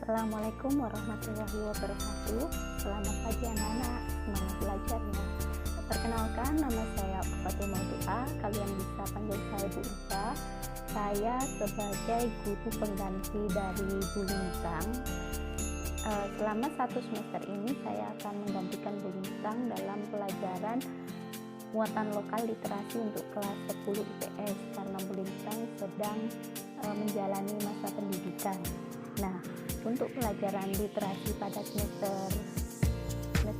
Assalamualaikum warahmatullahi wabarakatuh. Selamat pagi anak-anak, semangat belajarnya. Perkenalkan, nama saya Fatul Maudua. Kalian bisa panggil saya Bu Ufa. Saya sebagai guru pengganti dari Bu Lintang. Selama satu semester ini saya akan menggantikan Bu Lintang dalam pelajaran muatan lokal literasi untuk kelas 10 IPS karena Bu Lintang sedang menjalani masa pendidikan. Nah, untuk pelajaran literasi pada semester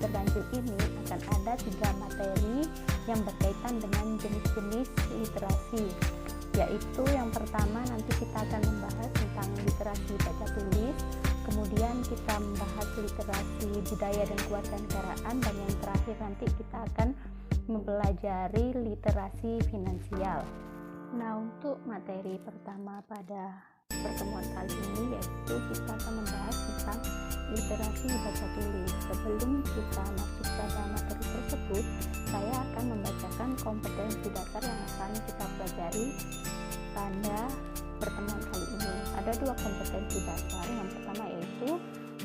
ganjil ini akan ada 3 materi yang berkaitan dengan jenis-jenis literasi, yaitu yang pertama nanti kita akan membahas tentang literasi baca tulis, kemudian kita membahas literasi budaya dan kewarganegaraan, dan yang terakhir nanti kita akan mempelajari literasi finansial. Nah, untuk materi pertama pada pertemuan kali ini yaitu kita akan membahas tentang literasi baca tulis. Sebelum kita masuk pada materi tersebut, saya akan membacakan kompetensi dasar yang akan kita pelajari pada pertemuan kali ini. Ada 2 kompetensi dasar. Yang pertama yaitu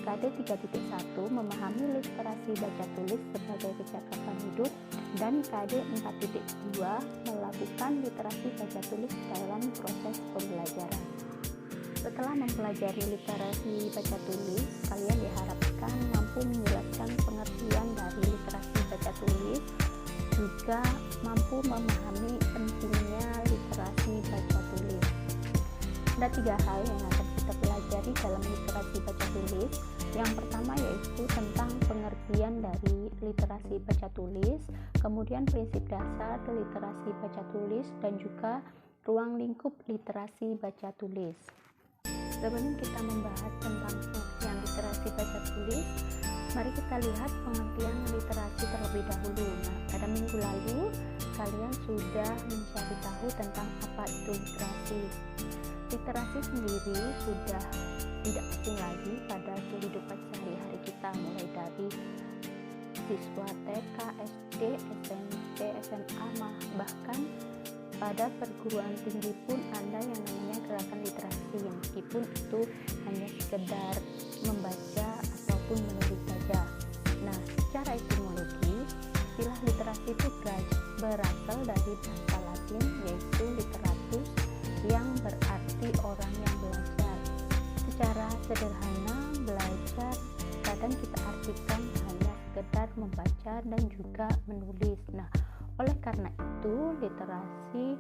KD 3.1 memahami literasi baca tulis sebagai kecakapan hidup, dan KD 4.2 melakukan literasi baca tulis dalam proses pembelajaran. Setelah mempelajari literasi baca tulis, kalian diharapkan mampu menjelaskan pengertian dari literasi baca tulis, juga mampu memahami pentingnya literasi baca tulis. Ada 3 hal yang akan kita pelajari dalam literasi baca tulis. Yang pertama yaitu tentang pengertian dari literasi baca tulis, kemudian prinsip dasar literasi baca tulis, dan juga ruang lingkup literasi baca tulis. Sebelum kita membahas tentang pengertian literasi baca tulis, mari kita lihat pengertian literasi terlebih dahulu. Nah, pada minggu lalu kalian sudah mencari tahu tentang apa itu literasi. Literasi sendiri sudah tidak asing lagi pada kehidupan sehari-hari kita, mulai dari siswa TK, SD, SMP, SMA, bahkan pada perguruan tinggi pun ada yang namanya gerakan literasi, meskipun itu hanya sekedar membaca ataupun menulis saja. Nah, secara etimologi, istilah literasi itu berasal dari bahasa Latin, yaitu literatus, yang berarti orang yang belajar. Secara sederhana, belajar kadang kita artikan hanya sekedar membaca dan juga menulis. Nah, oleh karena itu, literasi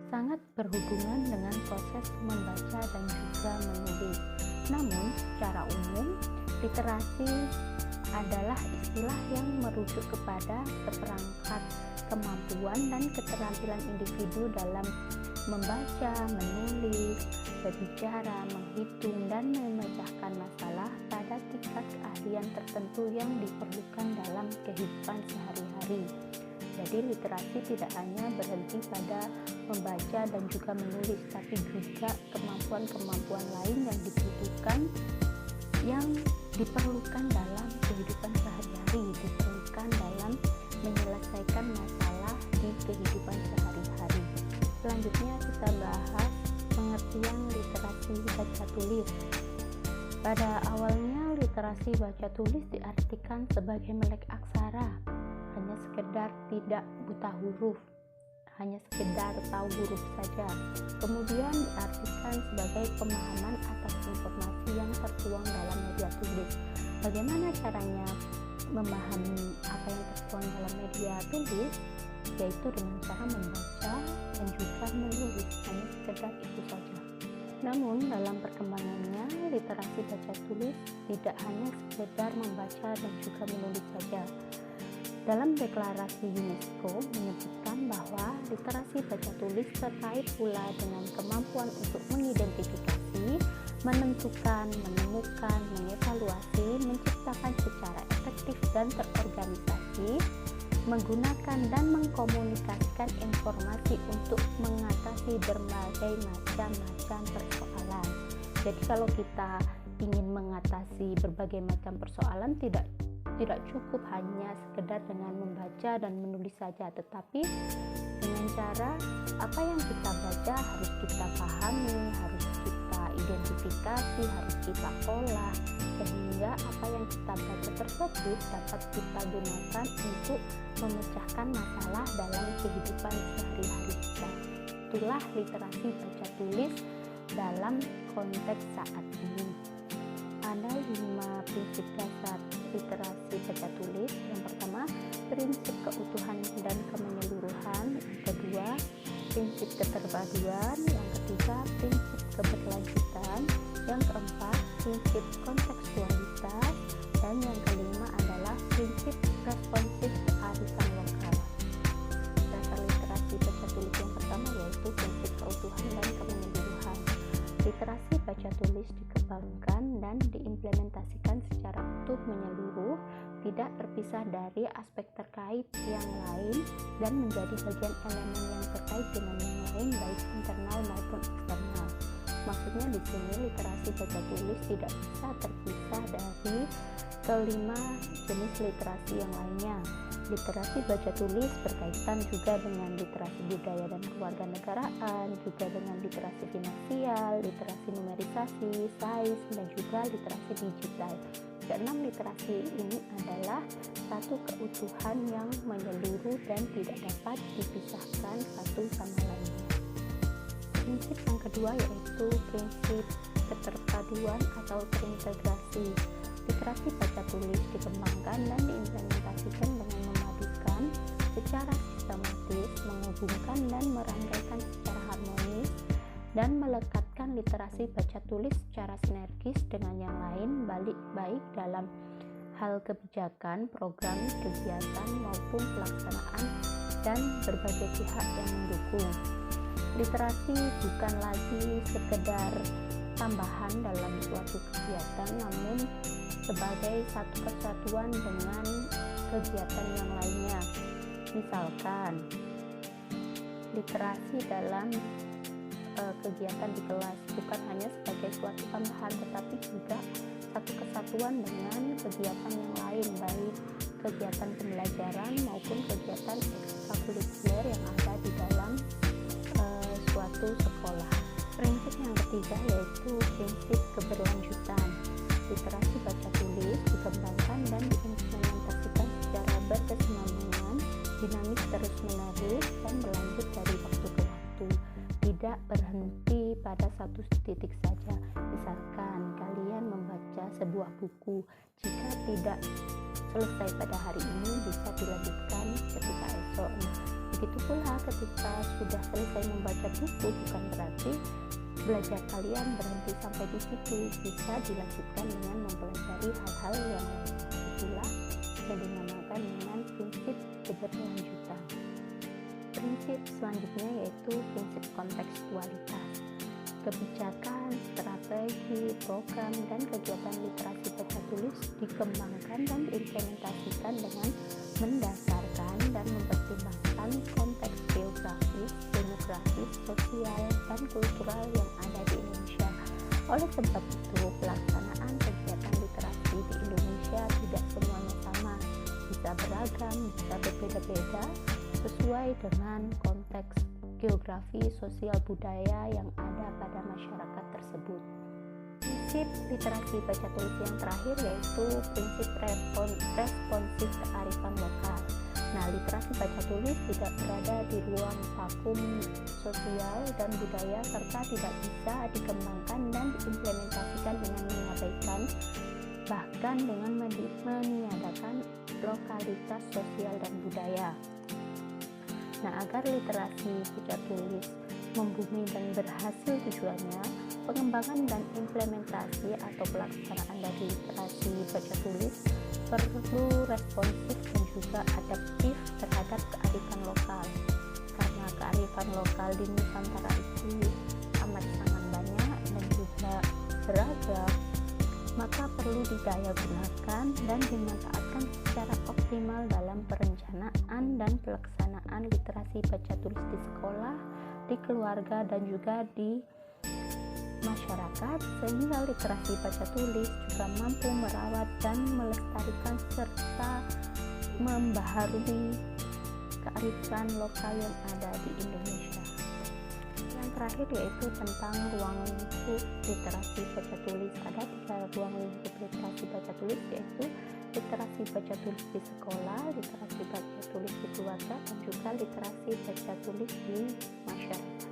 sangat berhubungan dengan proses membaca dan juga menulis. Namun, secara umum, literasi adalah istilah yang merujuk kepada seperangkat kemampuan dan keterampilan individu dalam membaca, menulis, berbicara, menghitung, dan memecahkan masalah pada tingkat keahlian tertentu yang diperlukan dalam kehidupan sehari-hari. Jadi literasi tidak hanya berhenti pada membaca dan juga menulis, tapi juga kemampuan-kemampuan lain yang dibutuhkan, yang diperlukan dalam kehidupan sehari-hari, diperlukan dalam menyelesaikan masalah di kehidupan sehari-hari. Selanjutnya kita bahas pengertian literasi baca tulis. Pada awalnya literasi baca tulis diartikan sebagai melek aksara, hanya sekedar tidak buta huruf, hanya sekedar tahu huruf saja. Kemudian diartikan sebagai pemahaman atas informasi yang tertuang dalam media tulis. Bagaimana caranya memahami apa yang tertuang dalam media tulis? Yaitu dengan cara membaca dan juga menulis, hanya sekedar itu saja. Namun dalam perkembangannya, literasi baca tulis tidak hanya sekedar membaca dan juga menulis saja. Dalam deklarasi UNESCO menyebutkan bahwa literasi baca tulis terkait pula dengan kemampuan untuk mengidentifikasi, menentukan, menemukan, mengevaluasi, menciptakan secara efektif dan terorganisasi, menggunakan dan mengkomunikasikan informasi untuk mengatasi berbagai macam persoalan. Jadi kalau kita ingin mengatasi berbagai macam persoalan, tidak cukup hanya sekedar dengan membaca dan menulis saja, tetapi dengan cara apa yang kita baca harus kita pahami, harus kita identifikasi, harus kita olah, sehingga apa yang kita baca tersebut dapat kita gunakan untuk memecahkan masalah dalam kehidupan sehari-hari kita. Itulah literasi baca tulis dalam konteks saat ini. Ada 5 prinsip dasar literasi baca tulis. Yang pertama, prinsip keutuhan dan kemenyeluruhan. Yang kedua, prinsip keterpaduan. Yang ketiga, prinsip keberlanjutan. Yang keempat, prinsip kontekstualitas. Dan yang kelima adalah prinsip responsif kearifan lokal. Dasar literasi baca tulis yang pertama yaitu prinsip keutuhan dan kemenyeluruhan. Literasi baca tulis dikembangkan dan diimplementasikan secara utuh menyeluruh, tidak terpisah dari aspek terkait yang lain dan menjadi bagian elemen yang terkait dengan yang lain baik internal maupun eksternal. Maksudnya di sini literasi baca tulis tidak bisa terpisah dari kelima jenis literasi yang lainnya. Literasi baca tulis berkaitan juga dengan literasi budaya dan kewarganegaraan, juga dengan literasi finansial, literasi numerisasi, sains, dan juga literasi digital. Keenam literasi ini adalah satu keutuhan yang menyeluruh dan tidak dapat dipisahkan satu sama lain. Prinsip yang kedua yaitu prinsip keterpaduan atau terintegrasi. Literasi baca tulis dikembangkan dan diimplementasikan dengan memadukan secara sistematis, menghubungkan dan merangkaikan secara harmonis, dan melekatkan literasi baca tulis secara sinergis dengan yang lain baik dalam hal kebijakan, program, kegiatan maupun pelaksanaan dan berbagai pihak yang mendukung. Literasi bukan lagi sekedar tambahan dalam suatu kegiatan, namun sebagai satu kesatuan dengan kegiatan yang lainnya. Misalkan literasi dalam kegiatan di kelas bukan hanya sebagai suatu tambahan, tetapi juga satu kesatuan dengan kegiatan yang lain, baik kegiatan pembelajaran maupun kegiatan ekstrakurikuler yang ada di dalam suatu sekolah. Prinsip yang ketiga yaitu prinsip keberlanjutan. Literasi baca tulis dikembangkan dan diimplementasikan secara berkesinambungan, dinamis terus-menerus, dan berlanjut dari waktu ke waktu, tidak berhenti pada satu titik saja. Misalkan kalian membaca sebuah buku, jika tidak selesai pada hari ini bisa dilanjutkan ketika esok. Begitu pula ketika sudah selesai membaca buku, bukan berarti belajar kalian berhenti sampai di situ, bisa dilanjutkan dengan mempelajari hal-hal yang lain. Itulah yang dinamakan dengan prinsip keberlanjutan. Prinsip selanjutnya yaitu prinsip kontekstualitas. Kebijakan, strategi, program, dan kegiatan literasi baca tulis dikembangkan dan diimplementasikan dengan mendasarkan dan mempertimbangkan konteks geografis, demografis, sosial, dan kultural yang ada di Indonesia. Oleh sebab itu, pelaksanaan kegiatan literasi di Indonesia tidak semuanya sama, bisa beragam, bisa berbeda-beda sesuai dengan konteks geografi, sosial, budaya yang ada pada masyarakat tersebut. Prinsip literasi baca tulis yang terakhir yaitu prinsip responsif kearifan lokal. Nah, literasi baca tulis tidak berada di ruang vakum sosial dan budaya, serta tidak bisa dikembangkan dan diimplementasikan dengan mengabaikan, bahkan dengan meniadakan lokalitas sosial dan budaya. Nah, agar literasi baca tulis membumi dan berhasil tujuannya, pengembangan dan implementasi atau pelaksanaan dari literasi baca tulis perlu responsif dan juga adaptif terhadap kearifan lokal. Karena kearifan lokal di Nusantara itu amat sangat banyak dan juga beragam, maka perlu didaya gunakan dan dimanfaatkan secara optimal dalam perencanaan dan pelaksanaan literasi baca tulis di sekolah, di keluarga, dan juga di masyarakat, sehingga literasi baca tulis juga mampu merawat dan melestarikan serta membaharui kearifan lokal yang ada di Indonesia. yang terakhir yaitu tentang ruang lingkup literasi baca tulis. Ada 3 ruang lingkup literasi baca tulis, yaitu literasi baca tulis di sekolah, literasi baca tulis di keluarga, dan juga literasi baca tulis di masyarakat.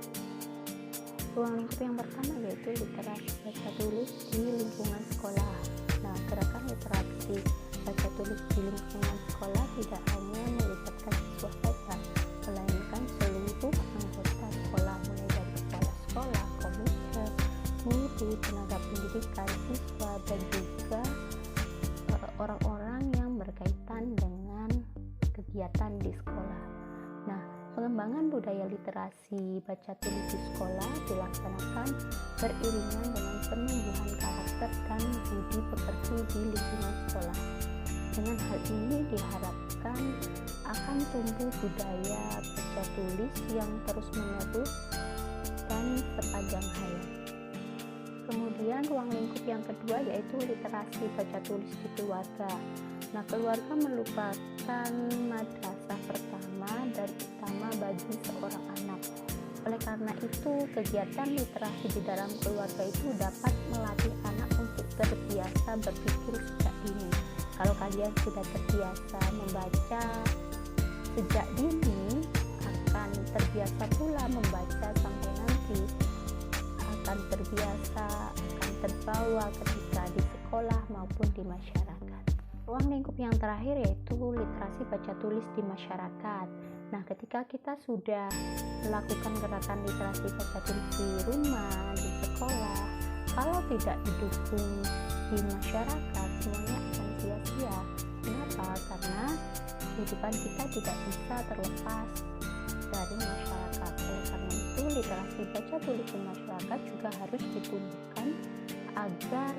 Ruang lingkup yang pertama yaitu literasi baca tulis di lingkungan sekolah. Nah, gerakan literasi baca tulis di lingkungan sekolah tidak hanya melibatkan siswa saja, melainkan seluruh anggota sekolah, mulai dari kepala sekolah, komite, guru, tenaga pendidikan, siswa, dan juga orang-orang yang berkaitan dengan kegiatan di sekolah. Nah, pengembangan budaya literasi baca tulis di sekolah dilaksanakan beriringan dengan penumbuhan karakter dan budi pekerti di lingkungan sekolah. Dengan hal ini diharapkan akan tumbuh budaya baca tulis yang terus-menerus dan sepanjang hayat. Kemudian ruang lingkup yang kedua yaitu literasi baca tulis di keluarga. Nah, keluarga merupakan madrasah pertama dan utama bagi seorang anak. Oleh karena itu, kegiatan literasi di dalam keluarga itu dapat melatih anak untuk terbiasa berpikir sejak dini. Kalau kalian sudah terbiasa membaca sejak dini, akan terbiasa pula membaca sampai nanti, akan terbiasa, akan terbawa ketika di sekolah maupun di masyarakat. Ruang lingkup yang terakhir yaitu literasi baca tulis di masyarakat. Nah, ketika kita sudah melakukan gerakan literasi baca tulis di rumah, di sekolah, kalau tidak didukung di masyarakat, semuanya akan sia-sia. Kenapa? Karena kehidupan kita tidak bisa terlepas dari masyarakat. Oleh karena itu, literasi baca tulis di masyarakat juga harus ditumbuhkan agar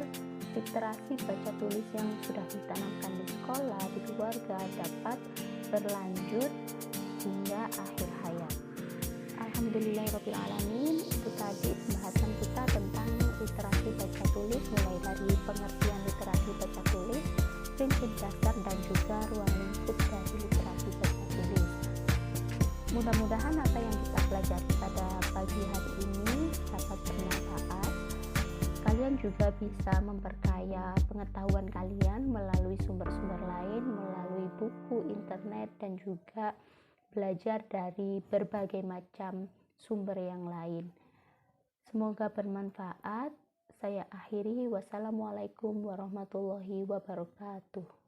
literasi baca tulis yang sudah ditanamkan di sekolah, di keluarga dapat berlanjut hingga akhir hayat. Alhamdulillahirrabbilalamin, itu tadi pembahasan kita tentang literasi baca tulis, mulai dari pengertian literasi baca tulis, prinsip dasar, dan juga ruang lingkup dari literasi baca tulis. Mudah-mudahan apa yang kita pelajari pada pagi hari ini dapat bermanfaat. Kalian juga bisa memperkaya pengetahuan kalian melalui sumber-sumber lain, melalui buku, internet, dan juga belajar dari berbagai macam sumber yang lain. Semoga bermanfaat. Saya akhiri. Wassalamualaikum warahmatullahi wabarakatuh.